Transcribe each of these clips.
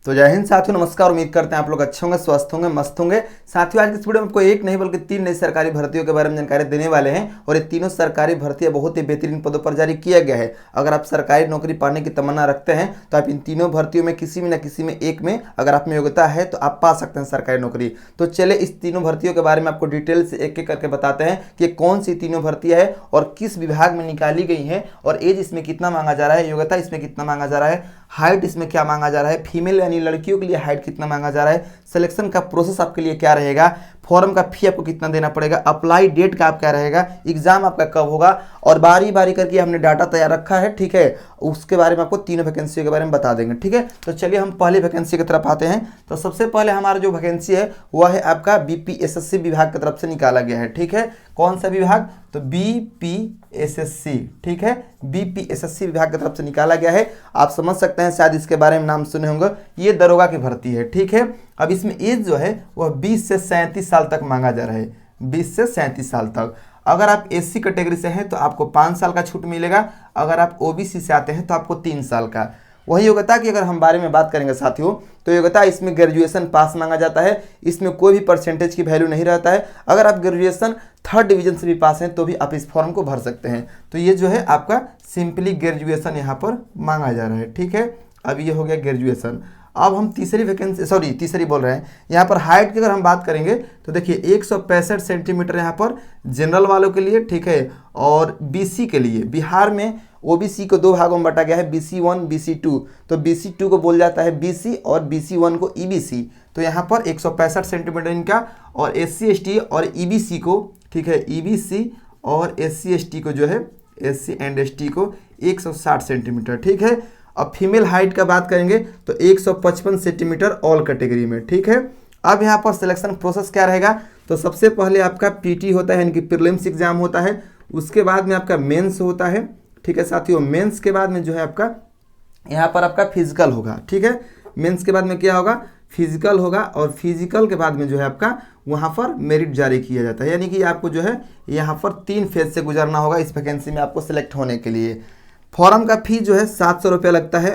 तो जय हिंद साथियों, नमस्कार। उम्मीद करते हैं आप लोग अच्छे होंगे, स्वस्थ होंगे, मस्त होंगे। साथियों, आज की इस वीडियो में आपको एक नहीं बल्कि 3 नई सरकारी भर्तियों के बारे में जानकारी देने वाले हैं और ये तीनों सरकारी भर्तियां बहुत ही बेहतरीन पदों पर जारी किया गया है। अगर आप सरकारी नौकरी पाने की तमन्ना रखते हैं तो आप इन तीनों भर्तियों में किसी में न किसी में एक में अगर आप में योग्यता है तो आप पा सकते हैं सरकारी नौकरी। तो चलिए इस तीनों भर्तियों के बारे में आपको डिटेल से एक एक करके बताते हैं कि कौन सी तीनों भर्तियां है और किस विभाग में निकाली गई है और एज इसमें कितना मांगा जा रहा है, योग्यता इसमें कितना मांगा जा रहा है, हाइट इसमें क्या मांगा जा रहा है, फीमेल यानी लड़कियों के लिए हाइट कितना मांगा जा रहा है, सिलेक्शन का प्रोसेस आपके लिए क्या रहेगा, फॉर्म का फी आपको कितना देना पड़ेगा, अप्लाई डेट का आप क्या रहेगा, एग्जाम आपका कब होगा और बारी बारी करके हमने डाटा तैयार रखा है। ठीक है, उसके बारे में आपको तीनों वैकेंसी के बारे में बता देंगे। ठीक है, तो चलिए हम पहली वैकेंसी की तरफ आते हैं। तो सबसे पहले हमारा जो वैकेंसी है वह है आपका बीपीएसएससी विभाग की तरफ से निकाला गया है। ठीक है, कौन सा विभाग? तो बीपीएसएससी। ठीक है, बीपीएसएससी विभाग की तरफ से निकाला गया है। आप समझ सकते हैं, शायद इसके बारे में नाम सुने होंगे, ये दरोगा की भर्ती है। ठीक है, अब इसमें एज जो है वह 20 से 37 साल तक मांगा जा रहा है, 20 से 37 साल तक। अगर आप एससी कैटेगरी से हैं तो आपको 5 साल का छूट मिलेगा, अगर आप ओबीसी से आते हैं तो आपको 3 साल का। वही योग्यता की अगर हम बारे में बात करेंगे साथियों, तो योग्यता इसमें ग्रेजुएशन पास मांगा जाता है, इसमें कोई भी परसेंटेज की वैल्यू नहीं रहता है। अगर आप ग्रेजुएशन 3rd डिवीजन से भी पास हैं तो भी आप इस फॉर्म को भर सकते हैं। तो ये जो है आपका सिंपली ग्रेजुएशन यहाँ पर मांगा जा रहा है। ठीक है, अब ये हो गया ग्रेजुएशन। अब हम तीसरी बोल रहे हैं। यहाँ पर हाइट की अगर हम बात करेंगे तो देखिए 165 सेंटीमीटर यहाँ पर जनरल वालों के लिए। ठीक है, और बीसी के लिए बिहार में ओबीसी को 2 भागों में बांटा गया है, BC1 BC2। तो BC2 को बोल जाता है BC और BC1 को EBC। तो यहाँ पर 165 सेंटीमीटर इनका, और SC ST और EBC को, ठीक है, EBC और SC ST को जो है, SC एंड ST को 160 सेंटीमीटर। ठीक है, अब फीमेल हाइट का बात करेंगे तो 155 सेंटीमीटर ऑल कैटेगरी में। ठीक है, अब यहाँ पर सिलेक्शन प्रोसेस क्या रहेगा? तो सबसे पहले आपका पीटी होता है, यानी कि प्रीलिम्स एग्जाम होता है, उसके बाद में आपका मेंस होता है। ठीक है साथियों, मेंस के बाद में जो है आपका यहाँ पर आपका फिजिकल होगा। ठीक है, मेंस के बाद में क्या होगा? फिजिकल होगा, और फिजिकल के बाद में जो है आपका वहाँ पर मेरिट जारी किया जाता है, यानी कि आपको जो है यहाँ पर 3 फेज से गुजरना होगा इस वैकेंसी में आपको सिलेक्ट होने के लिए। फॉर्म का फी जो है 700 रुपये लगता है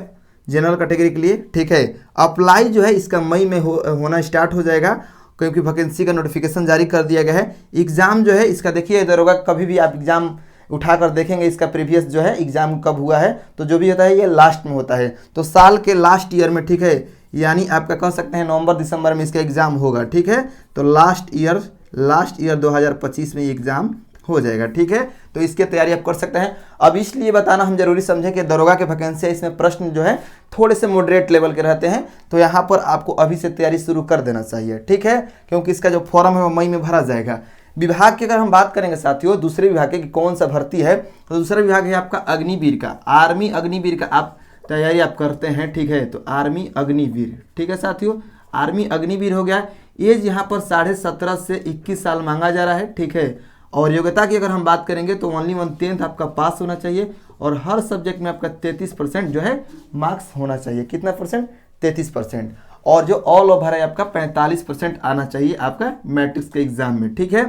जनरल कैटेगरी के लिए। ठीक है, अप्लाई जो है इसका मई में होना स्टार्ट हो जाएगा, क्योंकि वैकेंसी का नोटिफिकेशन जारी कर दिया गया है। एग्ज़ाम जो है इसका देखिए इधर होगा, कभी भी आप एग्ज़ाम उठाकर देखेंगे इसका प्रीवियस जो है एग्ज़ाम कब हुआ है, तो जो भी होता है ये लास्ट में होता है, तो साल के लास्ट ईयर में। ठीक है, यानी आपका कह सकते हैं नवंबर दिसंबर में इसका एग्ज़ाम होगा। ठीक है, तो लास्ट ईयर 2025 में ये एग्ज़ाम हो जाएगा। ठीक है, तो इसकी तैयारी आप कर सकते हैं। अब इसलिए बताना हम जरूरी समझें कि दरोगा के वैकेंसी है, इसमें प्रश्न जो है थोड़े से मॉडरेट लेवल के रहते हैं, तो यहाँ पर आपको अभी से तैयारी शुरू कर देना चाहिए। ठीक है, क्योंकि इसका जो फॉर्म है वो मई में भरा जाएगा। विभाग की अगर हम बात करेंगे साथियों, दूसरे विभाग की कौन सा भर्ती है, तो दूसरा विभाग है आपका अग्निवीर का, आर्मी अग्निवीर का आप तैयारी आप करते हैं। ठीक है, तो आर्मी अग्निवीर। ठीक है साथियों, आर्मी अग्निवीर हो गया। एज यहाँ पर 17.5 से 21 साल मांगा जा रहा है। ठीक है, और योग्यता की अगर हम बात करेंगे तो ओनली 10th आपका पास होना चाहिए, और हर सब्जेक्ट में आपका 33% जो है मार्क्स होना चाहिए। कितना परसेंट? 33%। और जो ऑल ओवर है आपका 45% आना चाहिए आपका मैट्रिक्स के एग्जाम में। ठीक है,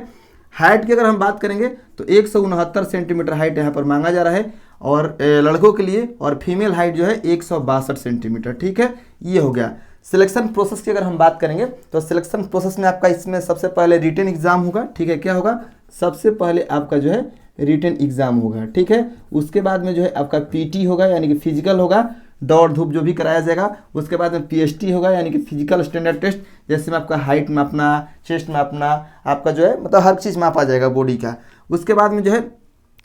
हाइट की अगर हम बात करेंगे तो 169 सेंटीमीटर हाइट यहाँ पर मांगा जा रहा है, और लड़कों के लिए, और फीमेल हाइट जो है 162 सेंटीमीटर। ठीक है, ये हो गया। सिलेक्शन प्रोसेस की अगर हम बात करेंगे तो सिलेक्शन प्रोसेस में आपका इसमें सबसे पहले रिटन एग्जाम होगा। ठीक है, क्या होगा? सबसे पहले आपका जो है रिटन एग्जाम होगा। ठीक है, उसके बाद में जो है आपका पीटी होगा, यानी कि फिजिकल होगा, दौड़ धूप जो भी कराया जाएगा। उसके बाद में पीएसटी होगा, यानी कि फिजिकल स्टैंडर्ड टेस्ट, जैसे में आपका हाइट मापना, चेस्ट मापना, आपका जो है मतलब हर चीज़ मापा जाएगा बॉडी का। उसके बाद में जो है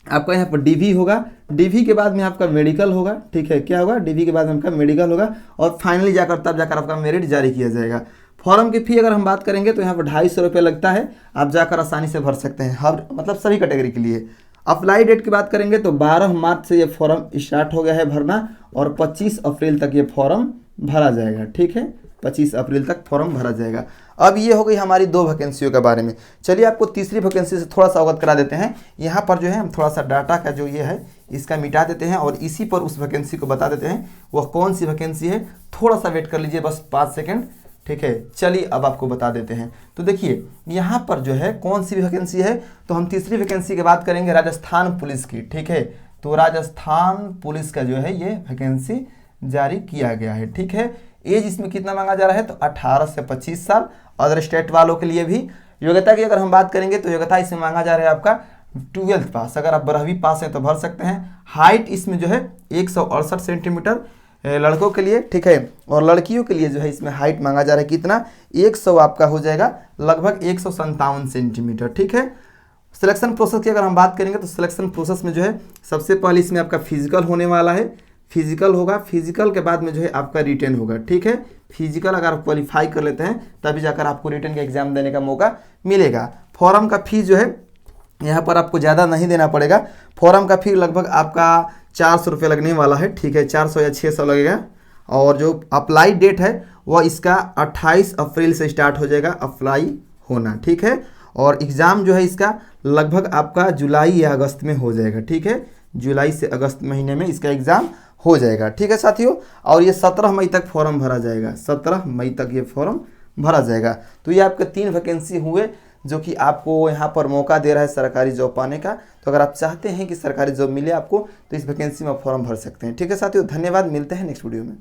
आपका यहाँ पर डीवी होगा, डीवी के बाद में आपका मेडिकल होगा। ठीक है, क्या होगा? डीवी के बाद में आपका मेडिकल होगा, और फाइनली तब जाकर आपका मेरिट जारी किया जाएगा। फॉर्म की फ़ी अगर हम बात करेंगे तो यहाँ पर 250 रुपये लगता है, आप जाकर आसानी से भर सकते हैं, हर मतलब सभी कैटेगरी के लिए। अप्लाई डेट की बात करेंगे तो 12 मार्च से ये फॉर्म स्टार्ट हो गया है भरना, और 25 अप्रैल तक ये फॉर्म भरा जाएगा। ठीक है, 25 अप्रैल तक फॉर्म भरा जाएगा। अब ये हो गई हमारी 2 वैकेंसियों के बारे में। चलिए आपको तीसरी वैकेंसी से थोड़ा सा अवगत करा देते हैं। यहाँ पर जो है हम थोड़ा सा डाटा का जो ये है इसका मिटा देते हैं, और इसी पर उस वैकेंसी को बता देते हैं वह कौन सी वैकेंसी है। थोड़ा सा वेट कर लीजिए, बस 5 सेकेंड। ठीक है, चलिए अब आपको बता देते हैं। तो देखिए यहाँ पर जो है कौन सी वैकेंसी है, तो हम तीसरी वैकेंसी की बात करेंगे राजस्थान पुलिस की। ठीक है, तो राजस्थान पुलिस का जो है ये वैकेंसी जारी किया गया है। ठीक है, एज इसमें कितना मांगा जा रहा है, तो 18 से 25 साल। अदर स्टेट वालों के लिए भी योग्यता की अगर हम बात करेंगे तो योग्यता इसमें मांगा जा रहा है आपका 12th पास। अगर आप 12वीं पास हैं तो भर सकते हैं। हाइट इसमें जो है 168 सेंटीमीटर लड़कों के लिए, ठीक है। और लड़कियों के लिए जो है इसमें हाइट मांगा जा रहा है कितना, 100 आपका हो जाएगा लगभग 157 सेंटीमीटर, ठीक है। सिलेक्शन प्रोसेस की अगर हम बात करेंगे तो सिलेक्शन प्रोसेस में जो है सबसे पहले इसमें आपका फिजिकल होने वाला है। फिजिकल होगा, फिजिकल के बाद में जो है आपका रिटन होगा, ठीक है। फिजिकल अगर आप क्वालिफाई कर लेते हैं तभी जाकर आपको रिटन का एग्जाम देने का मौका मिलेगा। फॉर्म का फीस जो है यहाँ पर आपको ज़्यादा नहीं देना पड़ेगा। फॉर्म का फी लगभग आपका 400 रुपये लगने वाला है, ठीक है, 400 या 600 लगेगा। और जो अप्लाई डेट है वह इसका 28 अप्रैल से स्टार्ट हो जाएगा अप्लाई होना, ठीक है। और एग्ज़ाम जो है इसका लगभग आपका जुलाई या अगस्त में हो जाएगा, ठीक है। जुलाई से अगस्त महीने में इसका एग्ज़ाम हो जाएगा, ठीक है साथियों। और ये 17 मई तक फॉर्म भरा जाएगा, 17 मई तक ये फॉर्म भरा जाएगा। तो ये आपके 3 वैकेंसी हुए जो कि आपको यहाँ पर मौका दे रहा है सरकारी जॉब पाने का। तो अगर आप चाहते हैं कि सरकारी जॉब मिले आपको तो इस वैकेंसी में फॉर्म भर सकते हैं, ठीक है साथियों। धन्यवाद, मिलते हैं नेक्स्ट वीडियो में।